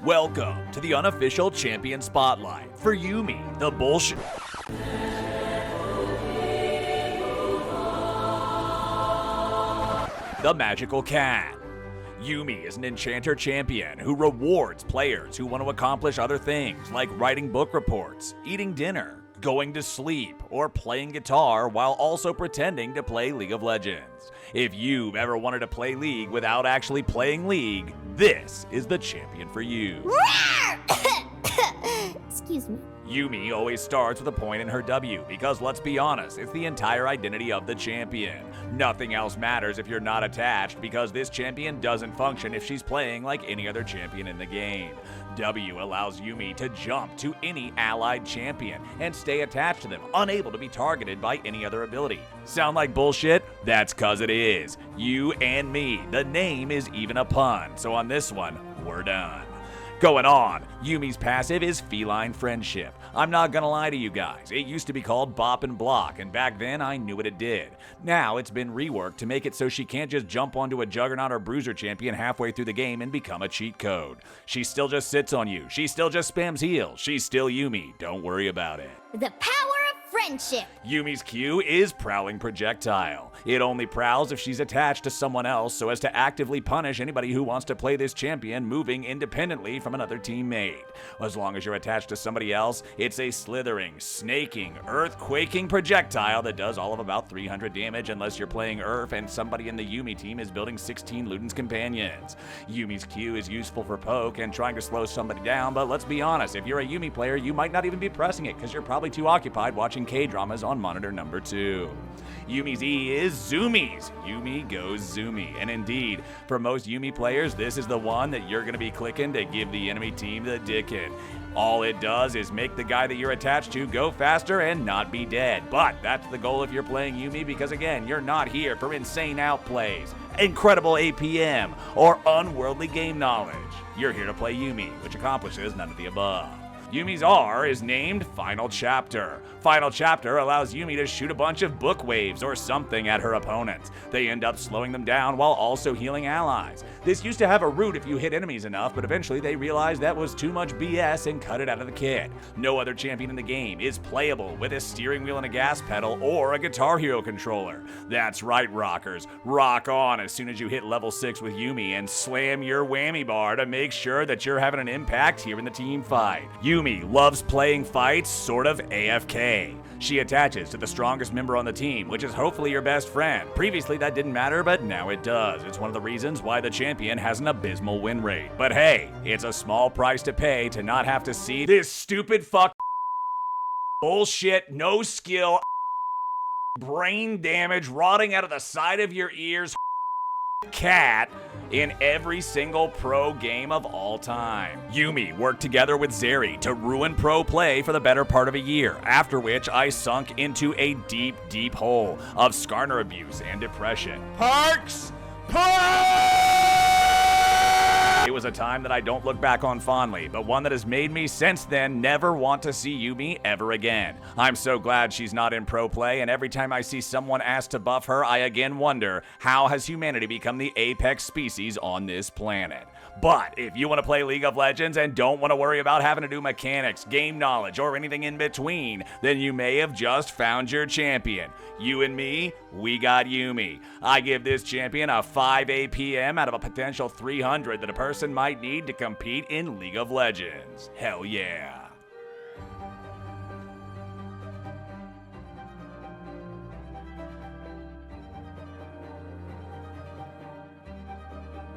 Welcome to the unofficial champion spotlight for Yuumi, the bullshit. The magical cat. Yuumi is an enchanter champion who rewards players who want to accomplish other things like writing book reports, eating dinner, going to sleep, or playing guitar while also pretending to play League of Legends. If you've ever wanted to play League without actually playing League, this is the champion for you. Excuse me. Yuumi always starts with a point in her W because, let's be honest, it's the entire identity of the champion. Nothing else matters if you're not attached because this champion doesn't function if she's playing like any other champion in the game. W allows Yuumi to jump to any allied champion and stay attached to them, unable to be targeted by any other ability. Sound like bullshit? That's cause it is. You and me. The name is even a pun, so on this one, we're done. Going on, Yuumi's passive is Feline Friendship. I'm not gonna lie to you guys, it used to be called Bop and Block, and back then I knew what it did. Now it's been reworked to make it so she can't just jump onto a Juggernaut or Bruiser champion halfway through the game and become a cheat code. She still just sits on you, she still just spams heals, she's still Yuumi, don't worry about it. The power of friendship. Yuumi's Q is Prowling Projectile. It only prowls if she's attached to someone else so as to actively punish anybody who wants to play this champion moving independently from another teammate. As long as you're attached to somebody else, it's a slithering, snaking, earthquaking projectile that does all of about 300 damage unless you're playing Earth and somebody in the Yuumi team is building 16 Luden's companions. Yuumi's Q is useful for poke and trying to slow somebody down, but let's be honest, if you're a Yuumi player, you might not even be pressing it because you're probably too occupied watching K-dramas on monitor number 2. Yuumi's E is Zoomies. Yuumi goes Zoomy. And indeed, for most Yuumi players, this is the one that you're going to be clicking to give the enemy team the dickin'. All it does is make the guy that you're attached to go faster and not be dead. But that's the goal if you're playing Yuumi because, again, you're not here for insane outplays, incredible APM, or unworldly game knowledge. You're here to play Yuumi, which accomplishes none of the above. Yuumi's R is named Final Chapter. Final Chapter allows Yuumi to shoot a bunch of book waves or something at her opponents. They end up slowing them down while also healing allies. This used to have a root if you hit enemies enough, but eventually they realized that was too much BS and cut it out of the kit. No other champion in the game is playable with a steering wheel and a gas pedal or a Guitar Hero controller. That's right, rockers. Rock on as soon as you hit level 6 with Yuumi and slam your whammy bar to make sure that you're having an impact here in the team fight. Yuumi loves playing fights sort of AFK. She attaches to the strongest member on the team, which is hopefully your best friend. Previously that didn't matter, but now it does. It's one of the reasons why the champion has an abysmal win rate. But hey, it's a small price to pay to not have to see this stupid bullshit, no skill, brain damage rotting out of the side of your ears cat in every single pro game of all time. Yuumi worked together with Zeri to ruin pro play for the better part of a year, after which I sunk into a deep, deep hole of Skarner abuse and depression. Parks! It was a time that I don't look back on fondly, but one that has made me since then never want to see Yuumi ever again. I'm so glad she's not in pro play, and every time I see someone asked to buff her, I again wonder, how has humanity become the apex species on this planet? But if you want to play League of Legends and don't want to worry about having to do mechanics, game knowledge, or anything in between, then you may have just found your champion. You and me, we got Yuumi. I give this champion a 5 APM out of a potential 300 that a person might need to compete in League of Legends. Hell yeah.